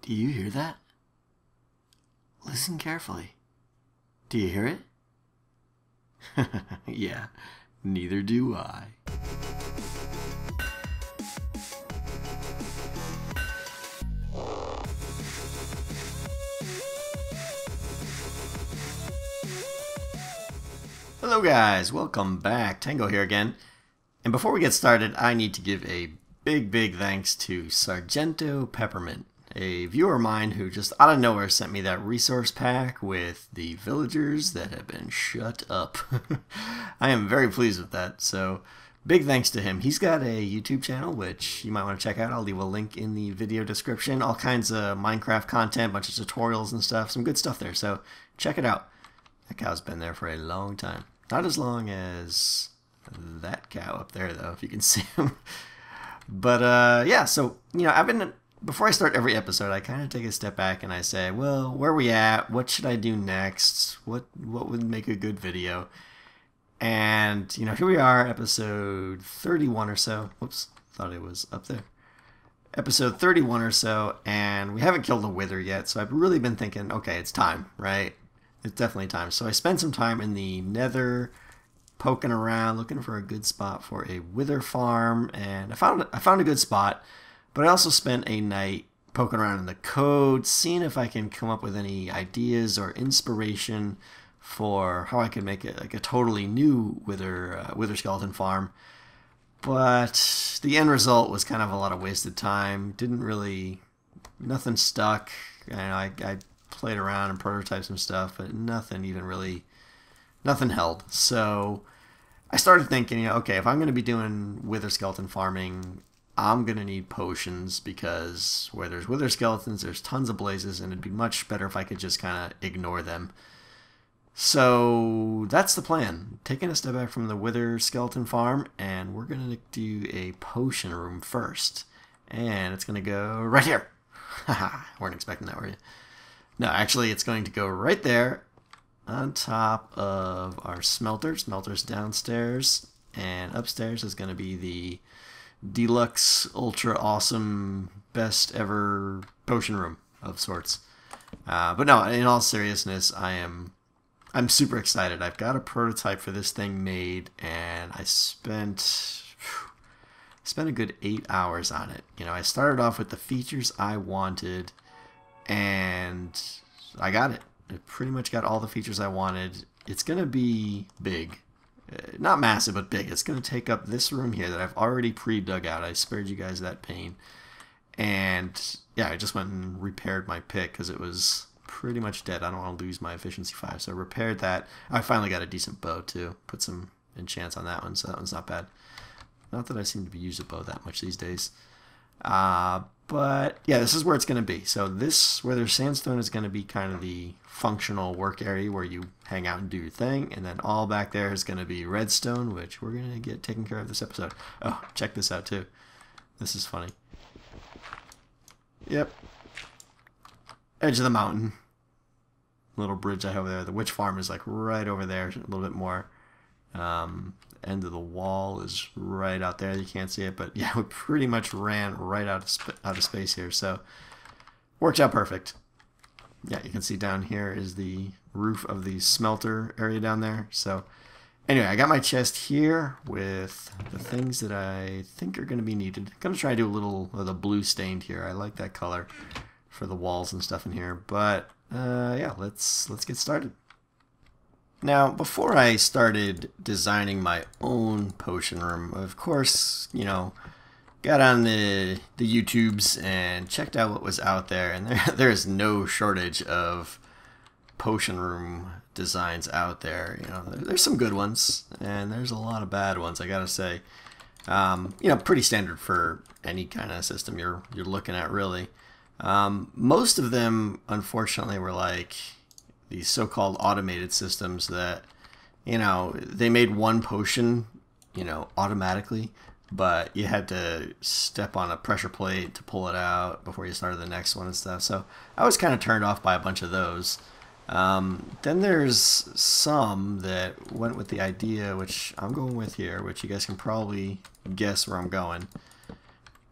Do you hear that? Listen carefully. Do you hear it? Yeah, neither do I. Hello guys, welcome back. Tango here again. And before we get started, I need to give a big thanks to Sargento Peppermint, a viewer of mine who just out of nowhere sent me that resource pack with the villagers that have been shut up. I am very pleased with that, so big thanks to him. He's got a YouTube channel which you might want to check out. I'll leave a link in the video description. All kinds of Minecraft content, bunch of tutorials and stuff. Some good stuff there, so check it out. That cow's been there for a long time. Not as long as that cow up there, though, if you can see him. But, yeah, so, you know, before I start every episode, I kind of take a step back and I say, well, where are we at? What should I do next? What would make a good video? And, you know, here we are, episode 31 or so. Whoops, thought it was up there. Episode 31 or so, and we haven't killed a wither yet, so I've really been thinking, okay, it's time, right? It's definitely time. So I spent some time in the Nether, poking around, looking for a good spot for a wither farm, and I found a good spot. But I also spent a night poking around in the code, seeing if I can come up with any ideas or inspiration for how I could make it like a totally new wither skeleton farm. But the end result was kind of a lot of wasted time. Nothing stuck. I played around and prototyped some stuff, but nothing held. So I started thinking, you know, okay, if I'm going to be doing wither skeleton farming, I'm going to need potions, because where there's wither skeletons, there's tons of blazes, and it'd be much better if I could just kind of ignore them. So that's the plan. Taking a step back from the wither skeleton farm, and we're going to do a potion room first. And it's going to go right here. Haha, weren't expecting that, were you? No, actually, it's going to go right there on top of our smelter. Smelter's downstairs, and upstairs is going to be the deluxe, ultra awesome, best ever potion room of sorts. But no, in all seriousness, I'm super excited. I've got a prototype for this thing made, and I spent a good 8 hours on it. You know, I started off with the features I wanted, and I got it. I pretty much got all the features I wanted. It's going to be big. Not massive, but big. It's going to take up this room here that I've already pre-dug out. I spared you guys that pain. And, yeah, I just went and repaired my pick because it was pretty much dead. I don't want to lose my efficiency 5, so I repaired that. I finally got a decent bow, too. Put some enchants on that one, so that one's not bad. Not that I seem to be using a bow that much these days. But yeah, this is where it's going to be. So where there's sandstone, is going to be kind of the functional work area where you hang out and do your thing. And then all back there is going to be redstone, which we're going to get taken care of this episode. Oh, check this out too. This is funny. Yep. Edge of the mountain. Little bridge I have over there. The witch farm is like right over there, a little bit more. End of the wall is right out there. You can't see it, but yeah, we pretty much ran right out of space here, so worked out perfect. Yeah, you can see down here is the roof of the smelter area down there. So anyway, I got my chest here with the things that I think are going to be needed. I'm going to try to do a little of the blue stained here. I like that color for the walls and stuff in here, but yeah, let's get started. Now, before I started designing my own potion room, of course, you know, got on the YouTubes and checked out what was out there, and there is no shortage of potion room designs out there. You know, there's some good ones, and there's a lot of bad ones, I gotta say. You know, pretty standard for any kind of system you're looking at, really. Most of them, unfortunately, were like these so-called automated systems that, you know, they made one potion, you know, automatically, but you had to step on a pressure plate to pull it out before you started the next one and stuff. So I was kind of turned off by a bunch of those. Then there's some that went with the idea, which I'm going with here, which you guys can probably guess where I'm going.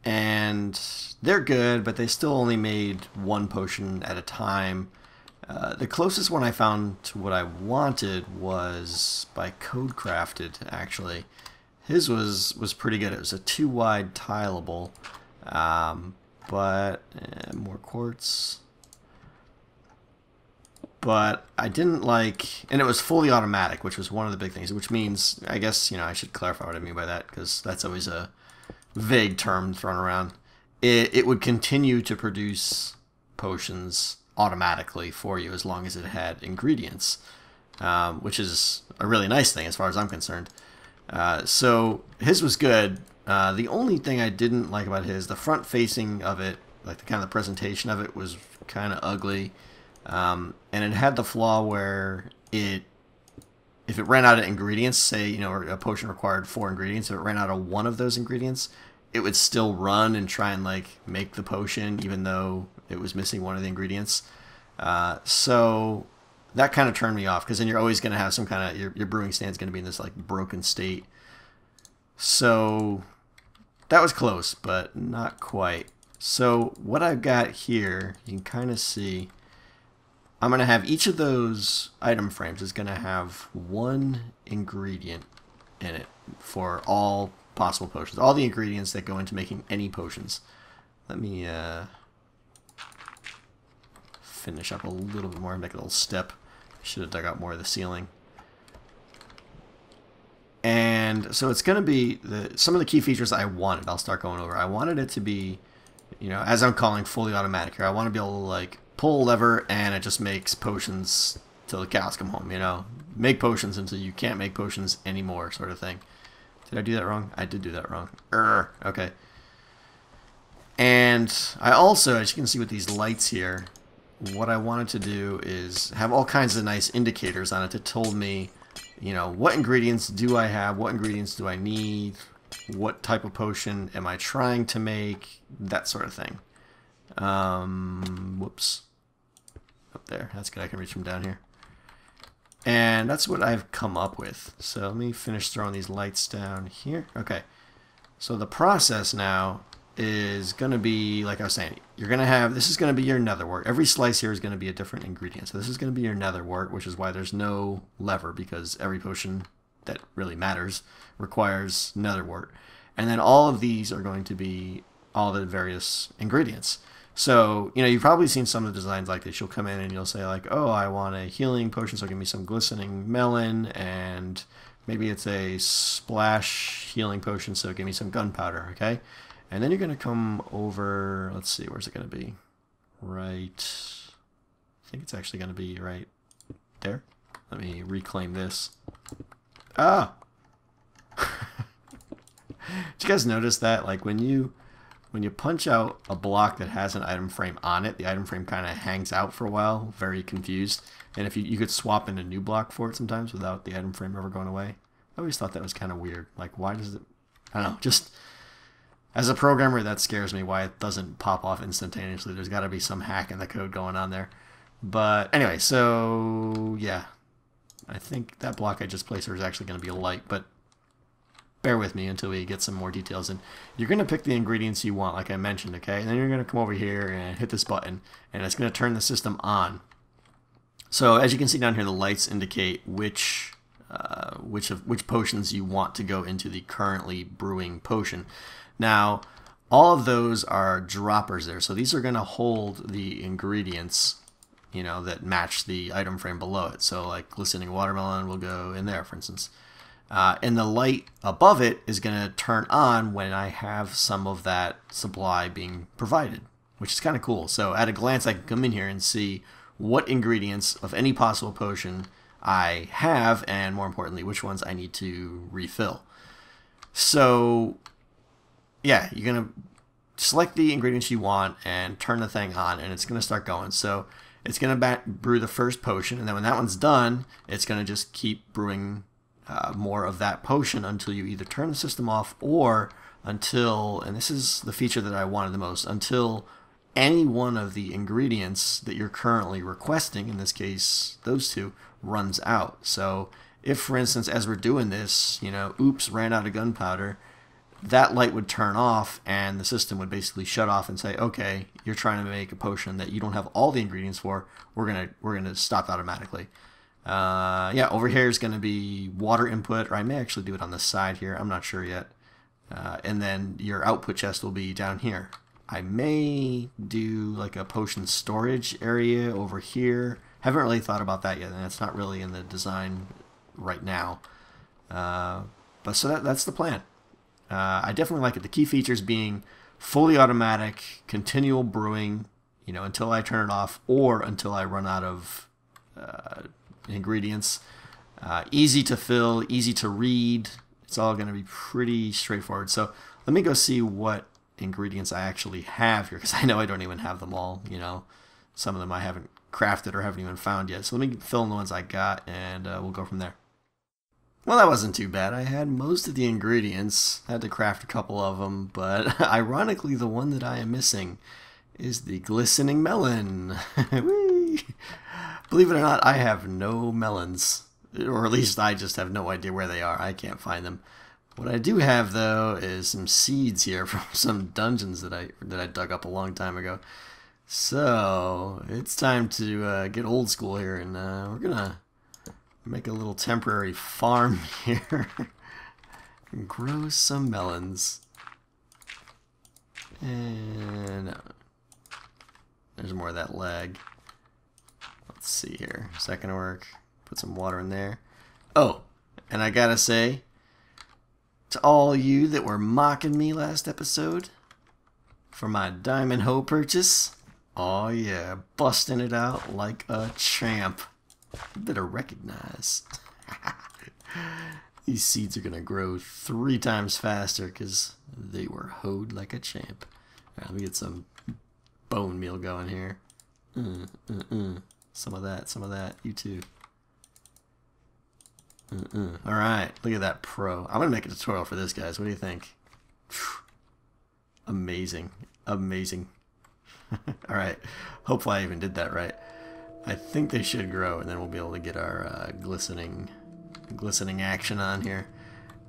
and they're good, but they still only made one potion at a time. The closest one I found to what I wanted was by Code Crafted, actually. His was pretty good. It was a 2-wide tileable, but more quartz. But I didn't like, and it was fully automatic, which was one of the big things, which means, I guess, you know, I should clarify what I mean by that, because that's always a vague term thrown around. It would continue to produce potions automatically for you as long as it had ingredients, which is a really nice thing as far as I'm concerned. So his was good. The only thing I didn't like about his, the front facing of it, like the kind of the presentation of it, was kind of ugly. And it had the flaw where if it ran out of ingredients, say, you know, a potion required 4 ingredients, if it ran out of one of those ingredients, it would still run and try and like make the potion even though it was missing one of the ingredients. So that kind of turned me off, because then you're always going to have some kind of, your brewing stand's going to be in this like broken state. So that was close, but not quite. So what I've got here, you can kind of see, I'm going to have each of those item frames is going to have 1 ingredient in it for all possible potions. All the ingredients that go into making any potions. Let me finish up a little bit more, make a little step. Should have dug out more of the ceiling. And so it's going to be some of the key features I wanted. I'll start going over. I wanted it to be, you know, as I'm calling, fully automatic here. I want to be able to like pull a lever and it just makes potions till the cows come home, you know. Make potions until you can't make potions anymore, sort of thing. Did I do that wrong? I did do that wrong. Okay. And I also, as you can see with these lights here, what I wanted to do is have all kinds of nice indicators on it that told me, you know, what ingredients do I have, what ingredients do I need, what type of potion am I trying to make, that sort of thing. Whoops. Up there. That's good. I can reach from down here. And that's what I've come up with. So let me finish throwing these lights down here. Okay. So the process now is going to be, like I was saying, you're going to have, this is going to be your nether wart. Every slice here is going to be a different ingredient. So this is going to be your nether wart, which is why there's no lever, because every potion that really matters requires nether wart. And then all of these are going to be all the various ingredients. So, you know, you've probably seen some of the designs like this. You'll come in and you'll say like, oh, I want a healing potion, so give me some glistening melon, and maybe it's a splash healing potion, so give me some gunpowder, okay? And then you're going to come over, let's see, where's it going to be? Right, I think it's actually going to be right there. Let me reclaim this. Ah! Did you guys notice that? Like when you punch out a block that has an item frame on it, the item frame kind of hangs out for a while, very confused. And if you could swap in a new block for it sometimes without the item frame ever going away. I always thought that was kind of weird. Like, why does it, I don't know, just as a programmer, that scares me, why it doesn't pop off instantaneously. There's got to be some hack in the code going on there. But anyway, so yeah, I think that block I just placed there is actually going to be a light, but bear with me until we get some more details. And you're going to pick the ingredients you want, like I mentioned, okay? And then you're going to come over here and hit this button, and it's going to turn the system on. So as you can see down here, the lights indicate which potions you want to go into the currently brewing potion. Now, all of those are droppers there, so these are going to hold the ingredients, you know, that match the item frame below it. So like glistening watermelon will go in there, for instance. And the light above it is going to turn on when I have some of that supply being provided, which is kind of cool. So at a glance, I can come in here and see what ingredients of any possible potion I have, and more importantly, which ones I need to refill. So yeah, you're going to select the ingredients you want and turn the thing on, and it's going to start going. So it's going to brew the first potion, and then when that one's done, it's going to just keep brewing more of that potion until you either turn the system off or until, and this is the feature that I wanted the most, until any one of the ingredients that you're currently requesting, in this case those two, runs out. So if, for instance, as we're doing this, you know, oops, ran out of gunpowder, that light would turn off and the system would basically shut off and say, okay, you're trying to make a potion that you don't have all the ingredients for. We're gonna stop automatically. Yeah, over here is going to be water input, or I may actually do it on the side here. I'm not sure yet. And then your output chest will be down here. I may do like a potion storage area over here. Haven't really thought about that yet, and it's not really in the design right now. But so that's the plan. I definitely like it. The key features being fully automatic, continual brewing, you know, until I turn it off or until I run out of ingredients. Easy to fill, easy to read. It's all going to be pretty straightforward. So let me go see what ingredients I actually have here, because I know I don't even have them all. You know, some of them I haven't crafted or haven't even found yet. So let me fill in the ones I got, and we'll go from there. Well, that wasn't too bad. I had most of the ingredients. I had to craft a couple of them, but ironically, the one that I am missing is the glistening melon. Whee! Believe it or not, I have no melons, or at least I just have no idea where they are. I can't find them. What I do have, though, is some seeds here from some dungeons that I dug up a long time ago. So it's time to get old school here, and we're gonna make a little temporary farm here and grow some melons. And there's more of that leg. Let's see here. Is that gonna work? Put some water in there. Oh, and I gotta say, to all you that were mocking me last episode for my diamond hoe purchase, oh yeah, busting it out like a champ. You better recognize. These seeds are gonna grow 3 times faster because they were hoed like a champ. Alright, let me get some bone meal going here. Some of that, you too. Alright, look at that pro. I'm gonna make a tutorial for this, guys. What do you think? Amazing. Amazing. Alright, hopefully I even did that right. I think they should grow, and then we'll be able to get our glistening action on here.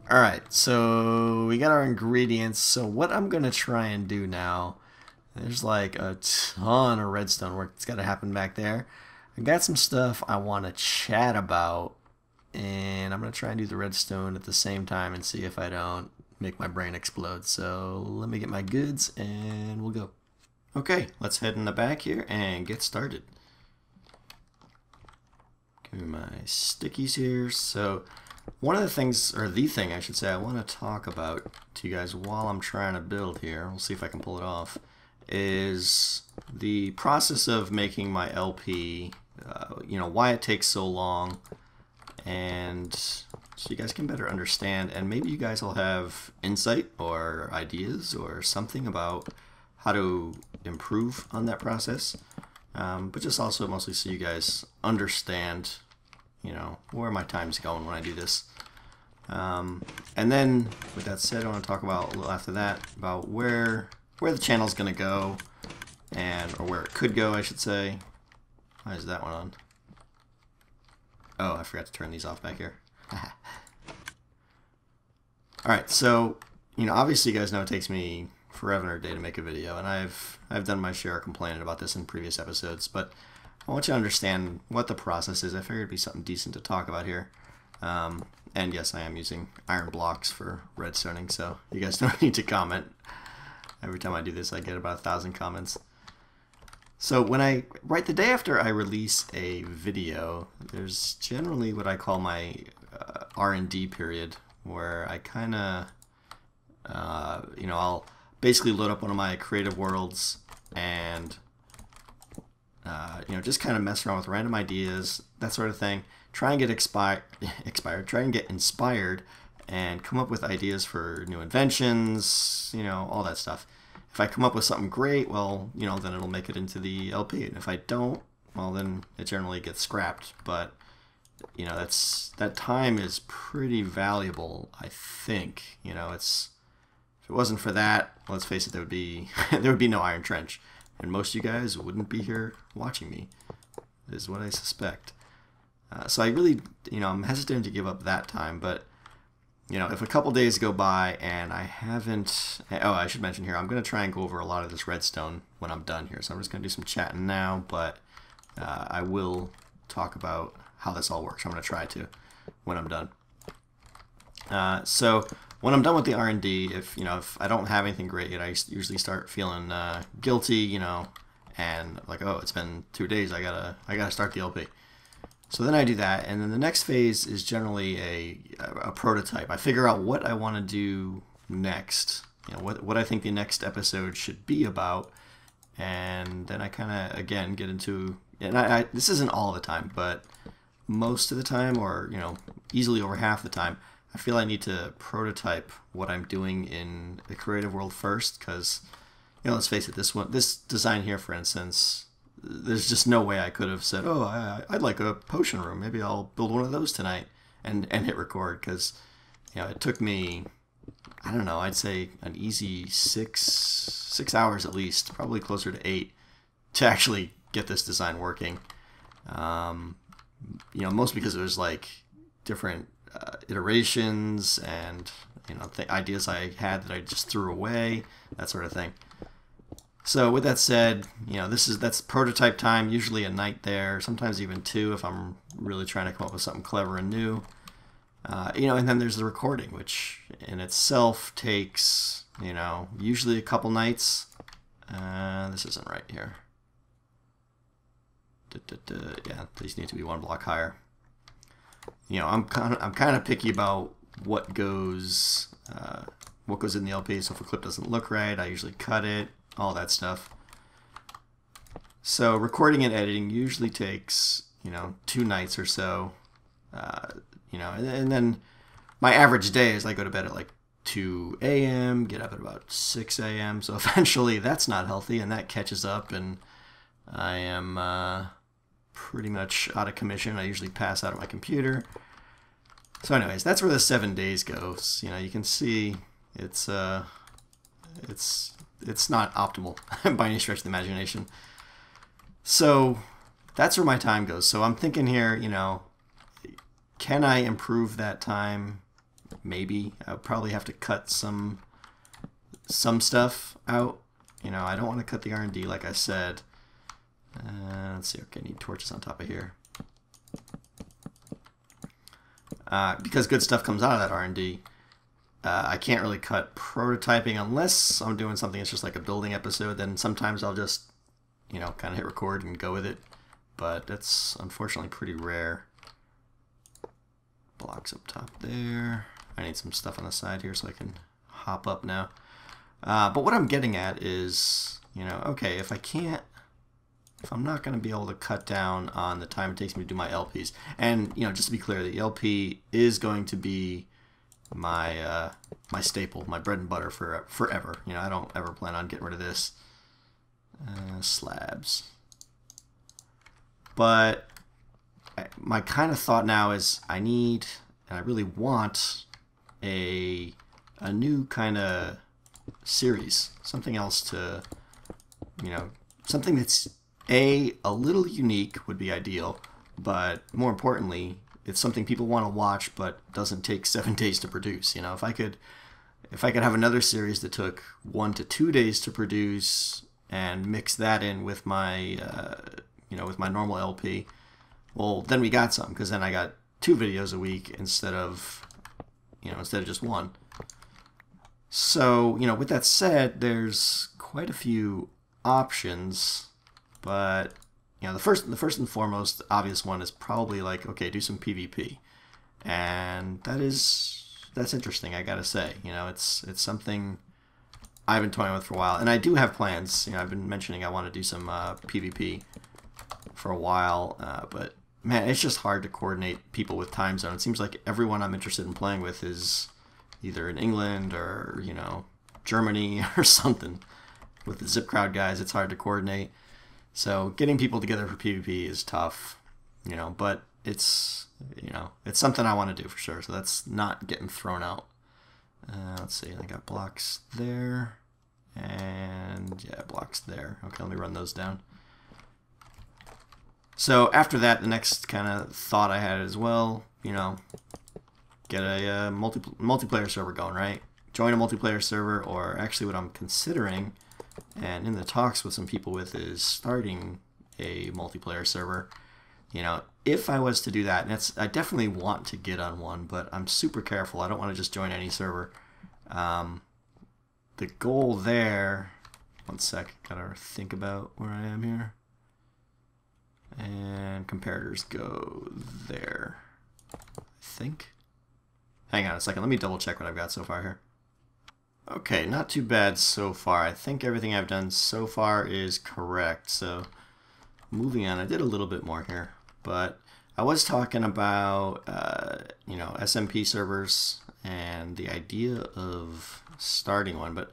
Alright, so we got our ingredients. So what I'm gonna try and do now, there's like a ton of redstone work that's got to happen back there. I got some stuff I want to chat about, and I'm gonna try and do the redstone at the same time and see if I don't make my brain explode. So let me get my goods and we'll go. Okay, let's head in the back here and get started. Give me my stickies here. So one of the things, or the thing I should say, I want to talk about to you guys while I'm trying to build here, we'll see if I can pull it off, is the process of making my LP, you know, why it takes so long, and so you guys can better understand, and maybe you guys will have insight or ideas or something about how to improve on that process, but just also mostly so you guys understand, you know, where my time's going when I do this. And then with that said, I want to talk about a little after that about where the channel's gonna go, or where it could go, I should say. Why is that one on? Oh, I forgot to turn these off back here. Alright, so, you know, obviously you guys know it takes me forever and a day to make a video, and I've done my share of complaining about this in previous episodes, but I want you to understand what the process is. I figured it'd be something decent to talk about here. And yes, I am using iron blocks for redstoning, so you guys don't need to comment. Every time I do this, I get about 1,000 comments. So right the day after I release a video, there's generally what I call my R&D period, where I kind of, you know, I'll basically load up one of my creative worlds and, you know, just kind of mess around with random ideas, that sort of thing. Try and get try and get inspired and come up with ideas for new inventions, you know, all that stuff. If I come up with something great, well, you know, then it'll make it into the LP. And if I don't, well, then it generally gets scrapped. But, you know, that time is pretty valuable, I think. You know, if it wasn't for that, let's face it, there would be no Iron Trench. And most of you guys wouldn't be here watching me, is what I suspect. So I really, you know, I'm hesitant to give up that time, but you know, if a couple days go by and I haven't... Oh, I should mention here, I'm going to try and go over a lot of this redstone when I'm done here. So I'm just going to do some chatting now, but I will talk about how this all works. I'm going to try to when I'm done. So when I'm done with the R&D, if I don't have anything great yet, I usually start feeling guilty, you know, and like, oh, it's been 2 days, I gotta start the LP. So then I do that, and then the next phase is generally a prototype. I figure out what I want to do next, you know, what I think the next episode should be about, and then I kind of again get into, and I this isn't all the time, but most of the time, or you know, easily over half the time, I feel I need to prototype what I'm doing in the creative world first, because you know, let's face it, this design here, for instance, there's just no way I could have said, oh, I'd like a potion room. Maybe I'll build one of those tonight and hit record, because you know, it took me, I don't know, I'd say an easy six hours at least, probably closer to 8, to actually get this design working. You know, mostly because it was like different iterations and you know, ideas I had that I just threw away, that sort of thing. So with that said, you know, that's prototype time, usually a night there, sometimes even 2 if I'm really trying to come up with something clever and new. You know, and then there's the recording, which in itself takes, you know, usually a couple nights. This isn't right here. Yeah, these need to be 1 block higher. You know, I'm kind of picky about what goes in the LP. So if a clip doesn't look right, I usually cut it. All that stuff. So recording and editing usually takes, you know, 2 nights or so. You know, and then my average day is I go to bed at like 2 a.m., get up at about 6 a.m. So eventually that's not healthy, and that catches up, and I am pretty much out of commission. I usually pass out at my computer. So anyways, that's where the 7 days goes. You know, you can see it's not optimal by any stretch of the imagination. So that's where my time goes. So I'm thinking here, you know, can I improve that time? Maybe. I'll probably have to cut some stuff out. You know, I don't want to cut the R&D like I said. Let's see. Okay, I need torches on top of here. Because good stuff comes out of that R&D. I can't really cut prototyping unless I'm doing something that's just like a building episode. Then sometimes I'll just, you know, kind of hit record and go with it. But that's unfortunately pretty rare. Blocks up top there. I need some stuff on the side here so I can hop up now. But what I'm getting at is, you know, okay, if I'm not going to be able to cut down on the time it takes me to do my LPs, and, you know, just to be clear, the LP is going to be my my staple, my bread and butter for forever. You know, I don't ever plan on getting rid of this. Slabs. But my kind of thought now is I need, and I really want, a new kind of series, something else to, you know, something that's a little unique would be ideal, but more importantly, it's something people want to watch but doesn't take 7 days to produce. You know, if I could have another series that took 1 to 2 days to produce and mix that in with my you know, with my normal LP, well, then we got some, because then I got 2 videos a week instead of just 1. So, you know, with that said, there's quite a few options, but you know, the first and foremost obvious one is probably like, okay, do some PvP, and that's interesting. I gotta say, you know, it's something I've been toying with for a while, and I do have plans. You know, I've been mentioning I want to do some PvP for a while, but man, it's just hard to coordinate people with time zone. It seems like everyone I'm interested in playing with is either in England or, you know, Germany or something. With the Zip Crowd guys, it's hard to coordinate. So getting people together for PvP is tough, you know, but it's, you know, it's something I want to do for sure. So that's not getting thrown out. Let's see, I got blocks there, and yeah, blocks there. Okay, let me run those down. So after that, the next kind of thought I had as well, you know, get a multiplayer server going, right? Join a multiplayer server, or actually what I'm considering, and in the talks with some people with, is starting a multiplayer server. You know, if I was to do that, and I definitely want to get on one, but I'm super careful. I don't want to just join any server. The goal there, one sec, gotta think about where I am here. And comparators go there, I think. Hang on a second, let me double check what I've got so far here. Okay, not too bad so far. I think everything I've done so far is correct. So moving on, I did a little bit more here, but I was talking about you know, SMP servers and the idea of starting one. But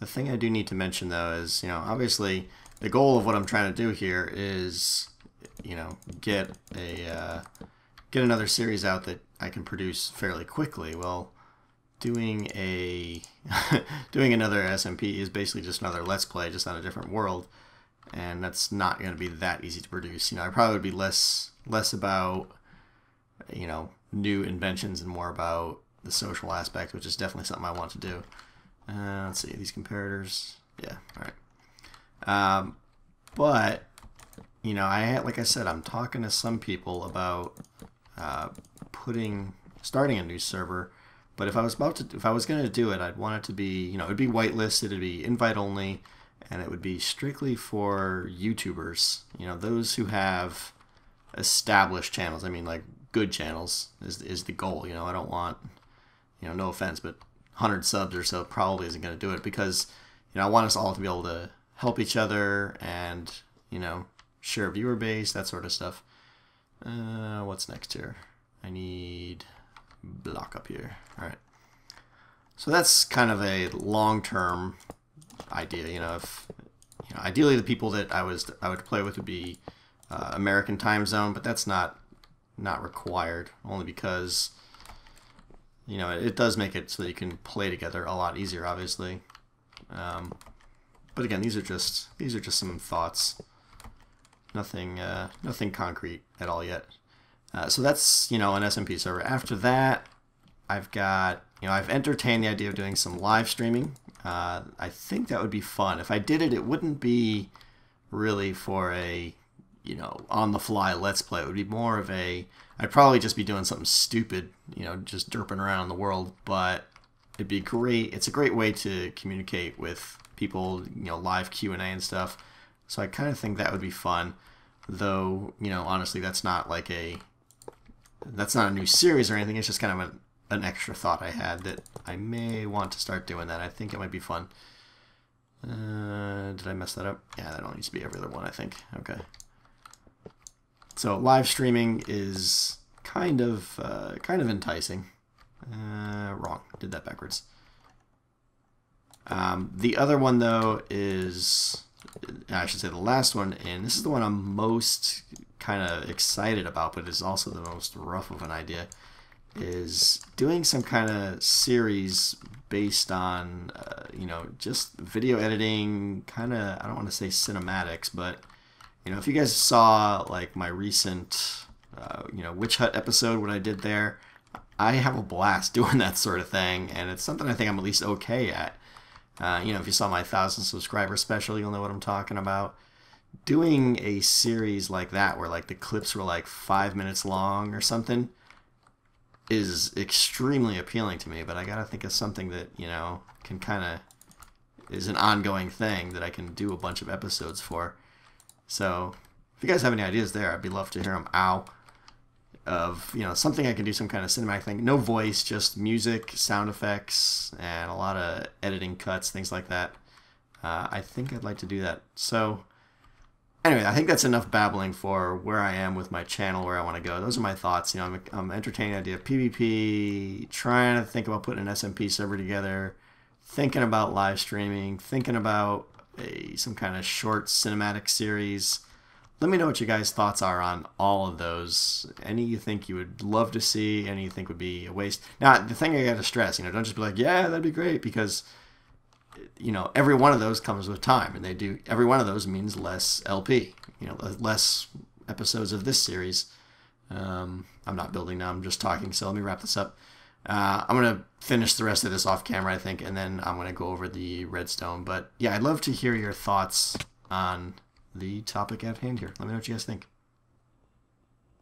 the thing I do need to mention though is, you know, obviously the goal of what I'm trying to do here is, you know, get another series out that I can produce fairly quickly. Well, doing another SMP is basically just another Let's Play, just on a different world, and that's not going to be that easy to produce. You know, I probably would be less about, you know, new inventions and more about the social aspect, which is definitely something I want to do. Let's see, these comparators, yeah, all right. But you know, like I said, I'm talking to some people about starting a new server. But if I was going to do it, I'd want it to be, you know, it'd be whitelisted, it'd be invite only, and it would be strictly for YouTubers. You know, those who have established channels. I mean, like, good channels is the goal. You know, I don't want, you know, no offense, but 100 subs or so probably isn't going to do it, because, you know, I want us all to be able to help each other and, you know, share viewer base, that sort of stuff. What's next here? I need block up here. All right. So that's kind of a long-term idea. You know, if, you know, ideally the people that I would play with would be American time zone, but that's not required, only because, you know, it does make it so that you can play together a lot easier, obviously. But again, these are just some thoughts. Nothing concrete at all yet. So that's, you know, an SMP server. After that, I've got, you know, I've entertained the idea of doing some live streaming. I think that would be fun. If I did it, it wouldn't be really for a, you know, on-the-fly Let's Play. It would be more of a, I'd probably just be doing something stupid, you know, just derping around the world, but it'd be great. It's a great way to communicate with people, you know, live Q&A and stuff. So I kind of think that would be fun, though, you know, honestly, that's not a new series or anything. It's just kind of an extra thought I had that I may want to start doing that. I think it might be fun. Did I mess that up? Yeah, that only needs to be every other one, I think. Okay. So live streaming is kind of enticing. Wrong. Did that backwards. The other one, though, is, I should say the last one, and this is the one I'm most kind of excited about, but is also the most rough of an idea, is doing some kind of series based on, you know, just video editing, kind of, I don't want to say cinematics, but, you know, if you guys saw, like, my recent, you know, Witch Hut episode, what I did there, I have a blast doing that sort of thing, and it's something I think I'm at least okay at. You know, if you saw my 1,000 subscriber special, you'll know what I'm talking about. Doing a series like that, where like the clips were like 5 minutes long or something, is extremely appealing to me. But I gotta think of something that, you know, can kind of is an ongoing thing that I can do a bunch of episodes for. So if you guys have any ideas there, I'd be love to hear them. Of, you know, something I can do, some kind of cinematic thing. No voice, just music, sound effects, and a lot of editing cuts, things like that. I think I'd like to do that. So anyway, I think that's enough babbling for where I am with my channel, where I want to go. Those are my thoughts. You know, I'm entertaining the idea of PvP, trying to think about putting an SMP server together, thinking about live streaming, thinking about some kind of short cinematic series. Let me know what you guys' thoughts are on all of those. Any you think you would love to see, any you think would be a waste. Now, the thing I got to stress, you know, don't just be like, yeah, that'd be great, because, you know, every one of those comes with time, and every one of those means less LP, you know, less episodes of this series. I'm not building now, I'm just talking, so let me wrap this up. I'm going to finish the rest of this off camera, I think, and then I'm going to go over the redstone. But yeah, I'd love to hear your thoughts on the topic at hand here. Let me know what you guys think.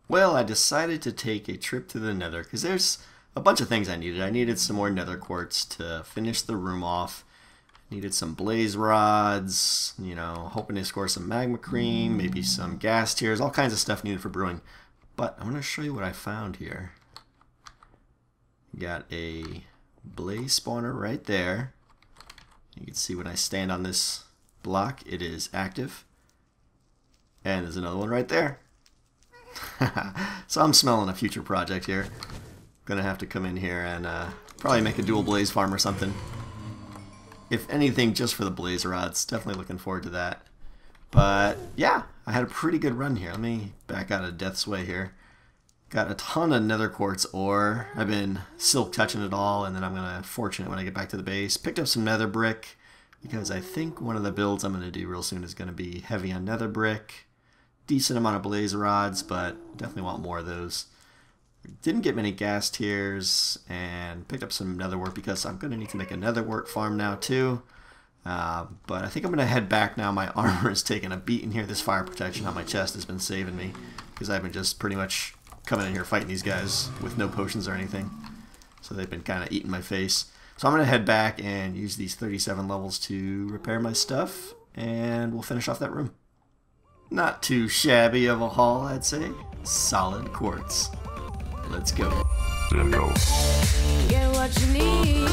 Well, I decided to take a trip to the Nether because there's a bunch of things I needed. I needed some more Nether quartz to finish the room off. Needed some blaze rods, you know, hoping to score some magma cream, maybe some gas tiers, all kinds of stuff needed for brewing. But I'm going to show you what I found here. Got a blaze spawner right there. You can see when I stand on this block, it is active. And there's another one right there. So I'm smelling a future project here. Gonna have to come in here and probably make a dual blaze farm or something. If anything, just for the blaze rods. Definitely looking forward to that. But yeah, I had a pretty good run here. Let me back out of Death's Way here. Got a ton of nether quartz ore. I've been silk touching it all, and then I'm gonna fortunate when I get back to the base. Picked up some nether brick because I think one of the builds I'm gonna do real soon is gonna be heavy on nether brick. Decent amount of blaze rods, but definitely want more of those. Didn't get many gas tiers, and picked up some nether wart because I'm gonna need to make a nether wart farm now too. But I think I'm gonna head back now. My armor is taking a beating here. This fire protection on my chest has been saving me because I've been just pretty much coming in here fighting these guys with no potions or anything. So they've been kind of eating my face. So I'm going to head back and use these 37 levels to repair my stuff, and we'll finish off that room. Not too shabby of a haul, I'd say. Solid quartz. Let's go. Tango. Get what you need.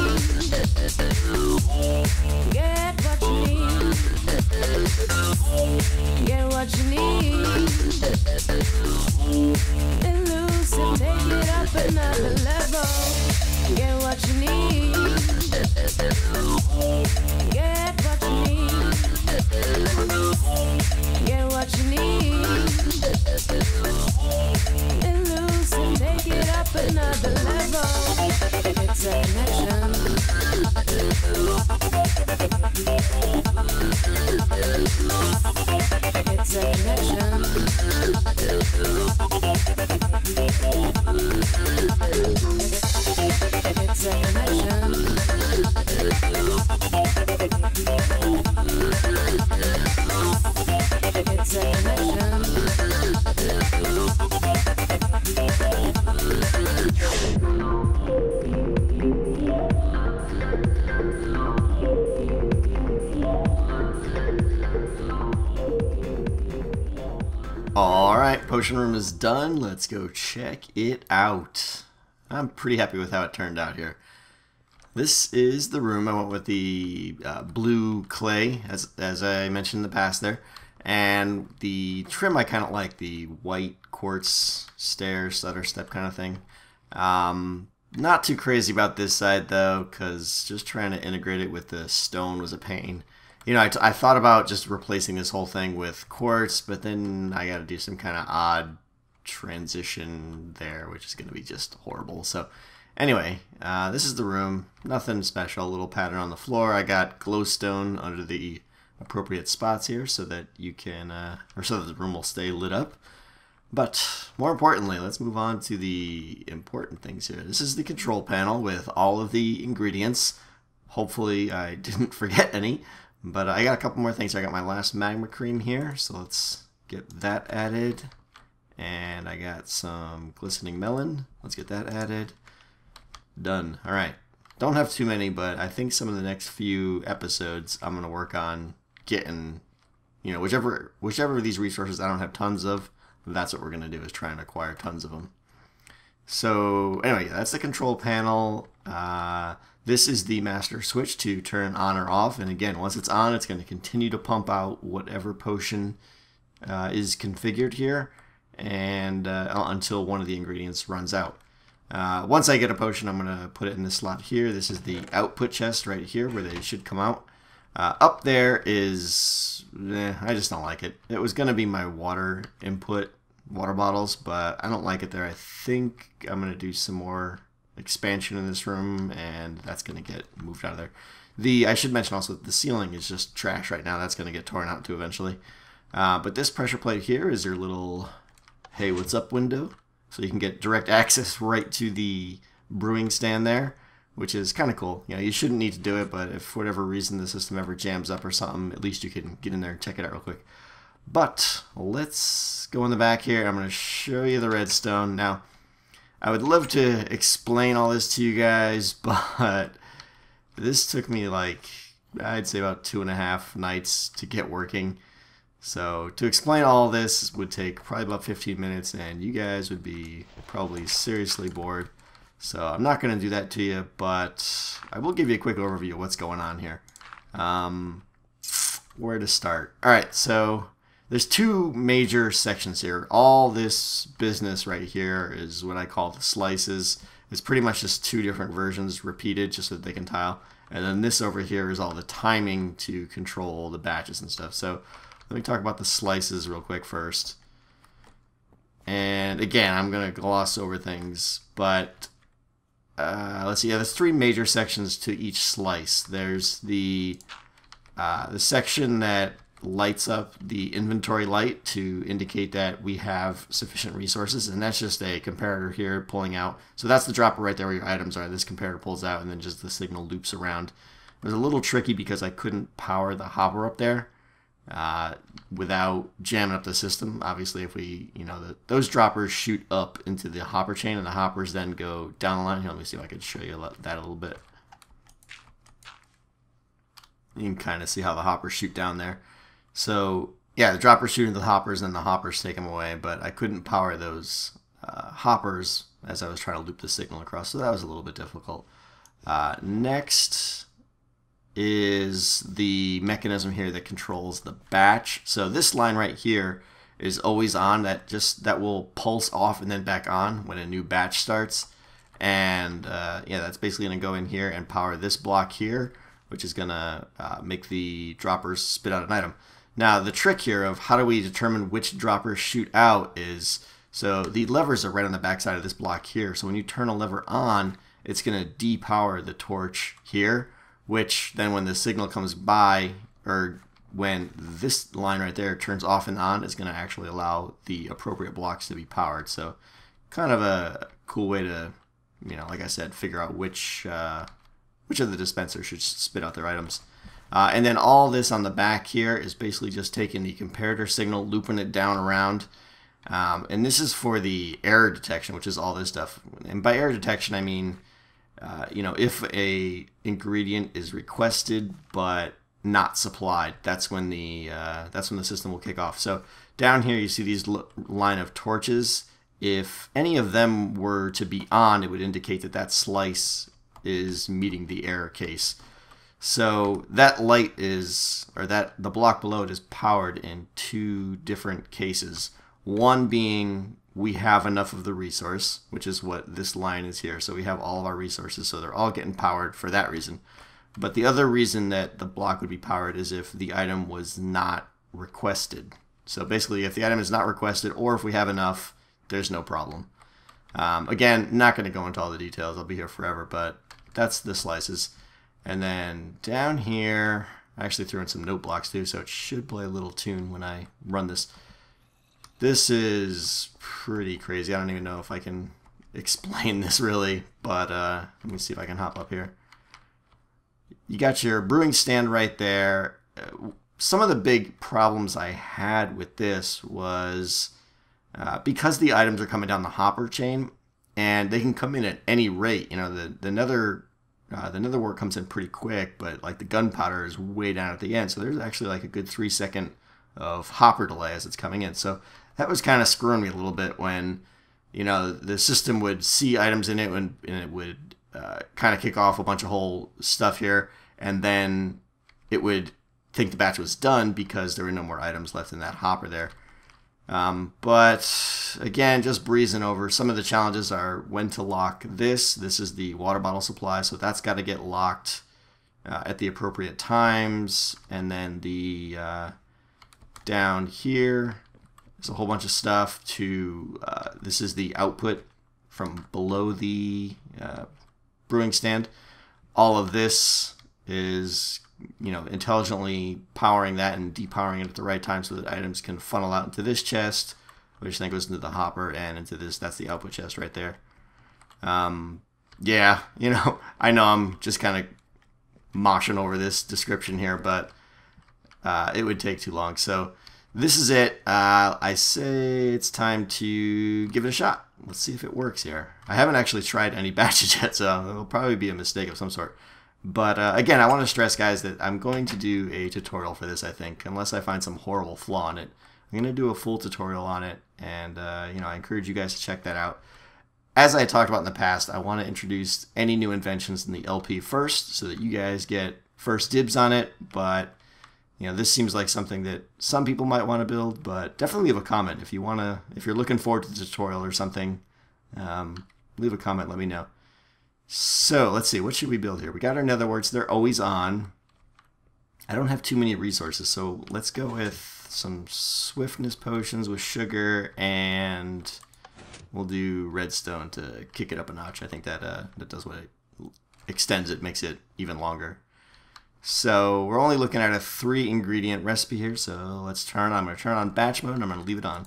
Get what you need. Get what you need. Elusive, take it up another level. Get what you need. Get what you need. Get what you need. Elusive, take it up another level. It's a connection. It's a connection. It's a connection. It's a connection. Alright, potion room is done. Let's go check it out. I'm pretty happy with how it turned out here. This is the room. I went with the blue clay, as I mentioned in the past there. And the trim I kind of like, the white quartz stairs, stutter step kind of thing. Not too crazy about this side though, because just trying to integrate it with the stone was a pain. You know, I thought about just replacing this whole thing with quartz, but then I got to do some kind of odd transition there, which is going to be just horrible. So anyway, this is the room. Nothing special. A little pattern on the floor. I got glowstone under the appropriate spots here so that you can, or so that the room will stay lit up. But more importantly, let's move on to the important things here. This is the control panel with all of the ingredients. Hopefully I didn't forget any. But I got a couple more things. I got my last magma cream here, so let's get that added. And I got some glistening melon. Let's get that added. Done. Alright. Don't have too many, but I think some of the next few episodes I'm going to work on getting, you know, whichever of these resources I don't have tons of, that's what we're going to do, is try and acquire tons of them. So anyway, that's the control panel. This is the master switch to turn on or off, and again, once it's on, it's going to continue to pump out whatever potion is configured here, and until one of the ingredients runs out. Once I get a potion, I'm going to put it in this slot here. This is the output chest right here where they should come out. Up there is, I just don't like it. It was going to be my water input, water bottles, but I don't like it there. I think I'm going to do some more expansion in this room, and that's going to get moved out of there. I should mention also that the ceiling is just trash right now. That's going to get torn out too eventually. But this pressure plate here is your little hey what's up window, so you can get direct access right to the brewing stand there, which is kind of cool. You know, you shouldn't need to do it, but if for whatever reason the system ever jams up or something, at least you can get in there and check it out real quick. But let's go in the back here. I'm going to show you the redstone. Now, I would love to explain all this to you guys, but this took me like, I'd say about 2.5 nights to get working. So to explain all this would take probably about 15 minutes, and you guys would be probably seriously bored. So I'm not going to do that to you, but I will give you a quick overview of what's going on here. Where to start? Alright, so there's 2 major sections here. All this business right here is what I call the slices. It's pretty much just 2 different versions repeated just so that they can tile. And then this over here is all the timing to control the batches and stuff. So let me talk about the slices real quick first. And again, I'm going to gloss over things, but let's see. Yeah, there's 3 major sections to each slice. There's the section that lights up the inventory light to indicate that we have sufficient resources, and that's just a comparator here pulling out. So that's the dropper right there where your items are. This comparator pulls out, and then just the signal loops around. It was a little tricky because I couldn't power the hopper up there without jamming up the system. Obviously, if we, you know, those droppers shoot up into the hopper chain, and the hoppers then go down the line. Here, let me see if I can show you that a little bit. You can kind of see how the hoppers shoot down there. So yeah, the droppers shoot into the hoppers, and the hoppers take them away. But I couldn't power those hoppers as I was trying to loop the signal across, so that was a little bit difficult. Next is the mechanism here that controls the batch. So this line right here is always on. That will pulse off and then back on when a new batch starts. And yeah, that's basically going to go in here and power this block here, which is going to make the droppers spit out an item. Now, the trick here of how do we determine which droppers shoot out is, so the levers are right on the back side of this block here. So when you turn a lever on, it's going to depower the torch here, which then when the signal comes by, or when this line right there turns off and on, is going to actually allow the appropriate blocks to be powered. So kind of a cool way to, you know, like I said, figure out which of the dispensers should spit out their items. And then all this on the back here is basically just taking the comparator signal, looping it down around. And this is for the error detection, which is all this stuff. And by error detection, I mean, you know, if a ingredient is requested but not supplied, that's when the system will kick off. So down here you see these line of torches. If any of them were to be on, it would indicate that that slice is meeting the error case. So that light is, or the block below it is powered in 2 different cases. One being we have enough of the resource, which is what this line is here. So we have all of our resources, so they're all getting powered for that reason. But the other reason that the block would be powered is if the item was not requested. So basically, if the item is not requested, or if we have enough, there's no problem. Again, not going to go into all the details. I'll be here forever, but that's the slices. And then down here, I actually threw in some note blocks too, so it should play a little tune when I run this. This is pretty crazy. I don't even know if I can explain this really, but let me see if I can hop up here. You got your brewing stand right there. Some of the big problems I had with this was because the items are coming down the hopper chain, and they can come in at any rate. You know, the nether work comes in pretty quick, but like the gunpowder is way down at the end, so there's actually like a good 3 second of hopper delay as it's coming in. So that was kind of screwing me a little bit when, you know, the system would see items in it, and it would kind of kick off a bunch of whole stuff here, and then it would think the batch was done because there were no more items left in that hopper there. But again, just breezing over. Some of the challenges are when to lock this. This is the water bottle supply, so that's got to get locked at the appropriate times. And then the down here, there's a whole bunch of stuff to, this is the output from below the brewing stand. All of this is, you know, intelligently powering that and depowering it at the right time so that items can funnel out into this chest, which then goes into the hopper and into this. That's the output chest right there. Yeah, you know, I know I'm just kind of moshing over this description here, but it would take too long. So this is it. I say it's time to give it a shot. Let's see if it works here. I haven't actually tried any batches yet, so it'll probably be a mistake of some sort. But again, I want to stress, guys, that I'm going to do a tutorial for this, I think, unless I find some horrible flaw in it. I'm going to do a full tutorial on it, and you know, I encourage you guys to check that out. As I talked about in the past, I want to introduce any new inventions in the LP first, so that you guys get first dibs on it. But you know, this seems like something that some people might want to build, but definitely leave a comment if you want to. If you're looking forward to the tutorial or something, leave a comment. Let me know. So let's see, what should we build here? We got our nether warts. They're always on. I don't have too many resources, so let's go with some swiftness potions with sugar, and we'll do redstone to kick it up a notch. I think that that does what it extends it, makes it even longer. So we're only looking at a 3 ingredient recipe here, so let's turn on. I'm going to turn on batch mode, and I'm going to leave it on.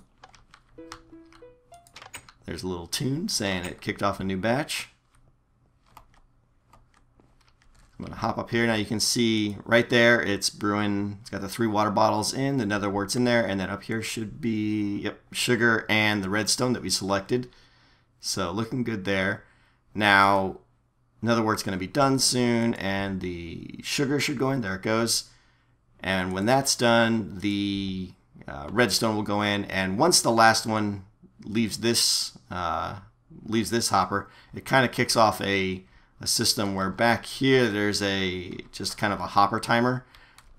There's a little tune saying it kicked off a new batch. I'm going to hop up here. Now you can see right there it's brewing. It's got the 3 water bottles in, the nether warts in there, and then up here should be, yep, sugar and the redstone that we selected. So looking good there. Now nether wart's going to be done soon, and the sugar should go in. There it goes. And when that's done, the redstone will go in, and once the last one leaves this hopper, it kind of kicks off a system where back here there's just kind of a hopper timer,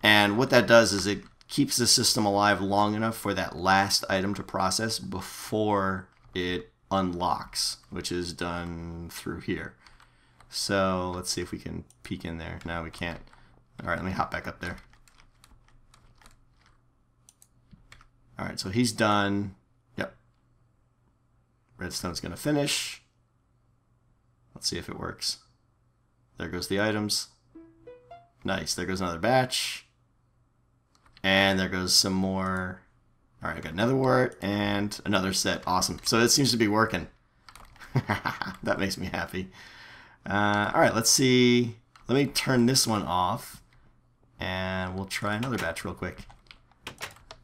and what that does is it keeps the system alive long enough for that last item to process before it unlocks, which is done through here. So let's see if we can peek in there. No, we can't. Alright, let me hop back up there. Alright, so he's done. Yep. Redstone's going to finish. Let's see if it works. There goes the items. Nice. There goes another batch. And there goes some more. Alright, I got another wart and another set. Awesome. So it seems to be working. That makes me happy. Alright, let's see. Let me turn this one off. And we'll try another batch real quick.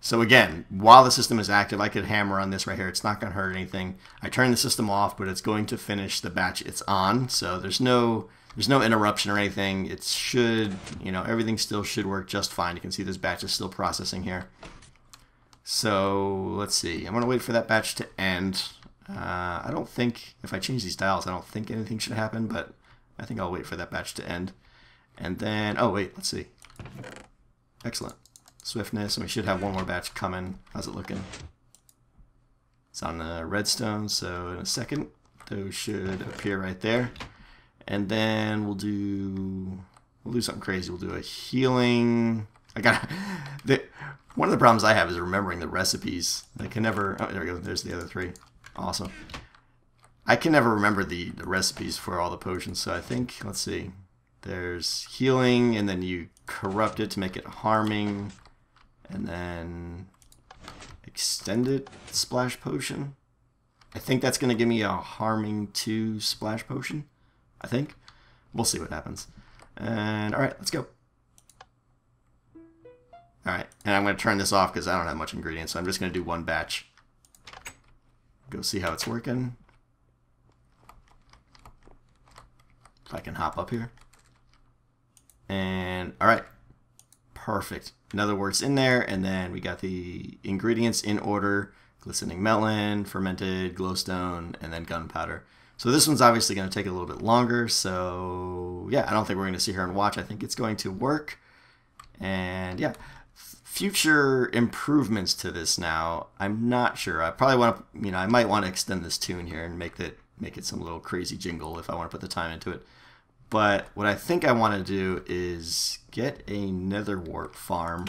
So again, while the system is active, I could hammer on this right here. It's not going to hurt anything. I turn the system off, but it's going to finish the batch it's on. So there's no interruption or anything. It should, you know, everything still should work just fine. You can see this batch is still processing here. So let's see. I'm going to wait for that batch to end. I don't think, if I change these dials, I don't think anything should happen, but I think I'll wait for that batch to end. And then, oh wait, let's see. Excellent. Swiftness, and we should have one more batch coming. How's it looking? It's on the redstone, so in a second those should appear right there. And then we'll do something crazy. We'll do a healing. One of the problems I have is remembering the recipes. I can never. Oh, there we go. There's the other 3. Awesome. I can never remember the recipes for all the potions. So I think, let's see. There's healing, and then you corrupt it to make it harming. And then extended splash potion. I think that's going to give me a harming 2 splash potion. I think. We'll see what happens. And alright, let's go. Alright, and I'm going to turn this off because I don't have much ingredients, so I'm just going to do one batch. Go see how it's working. If I can hop up here. And alright. Perfect. In other words, in there, and then we got the ingredients in order: glistening melon, fermented glowstone, and then gunpowder. So this one's obviously going to take a little bit longer, so yeah, I don't think we're going to sit here and watch. I think it's going to work. And yeah, future improvements to this now, I'm not sure. I probably want to, you know, I might want to extend this tune here and make it some little crazy jingle if I want to put the time into it. But what I think I want to do is get a nether wart farm.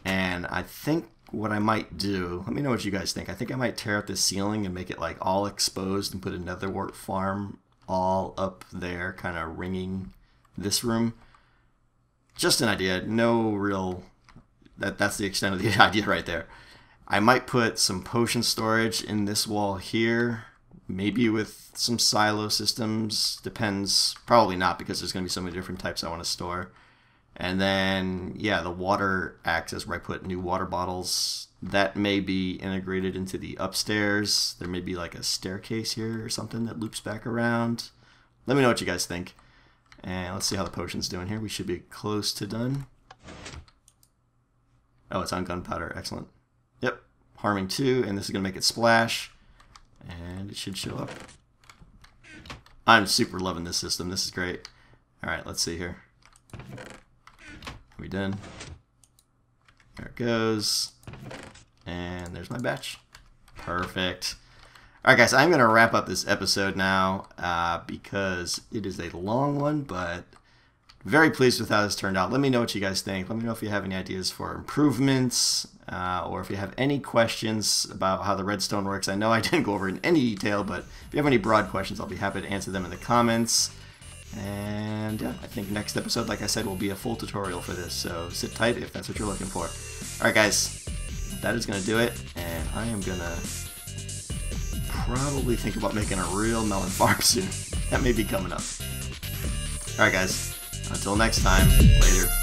And I think what I might do, let me know what you guys think. I think I might tear out this ceiling and make it like all exposed and put a nether wart farm all up there, kind of ringing this room. Just an idea, no real, that's the extent of the idea right there. I might put some potion storage in this wall here, Maybe with some silo systems. Depends. Probably not, because there's going to be so many different types I want to store. And then, yeah, the water access where I put new water bottles. That may be integrated into the upstairs. There may be like a staircase here or something that loops back around. Let me know what you guys think. And let's see how the potion's doing here. We should be close to done. Oh, it's on gunpowder. Excellent. Yep. Harming 2, and this is going to make it splash. And it should show up. I'm super loving this system. This is great. Alright, let's see here. Are we done? There it goes. And there's my batch. Perfect. Alright guys, I'm going to wrap up this episode now because it is a long one, but very pleased with how this turned out. Let me know what you guys think. Let me know if you have any ideas for improvements or if you have any questions about how the redstone works. I know I didn't go over it in any detail, but if you have any broad questions, I'll be happy to answer them in the comments. And yeah, I think next episode, like I said, will be a full tutorial for this, so sit tight if that's what you're looking for. Alright guys, that is going to do it, and I am going to probably think about making a real melon farm soon. That may be coming up. Alright guys, until next time, later.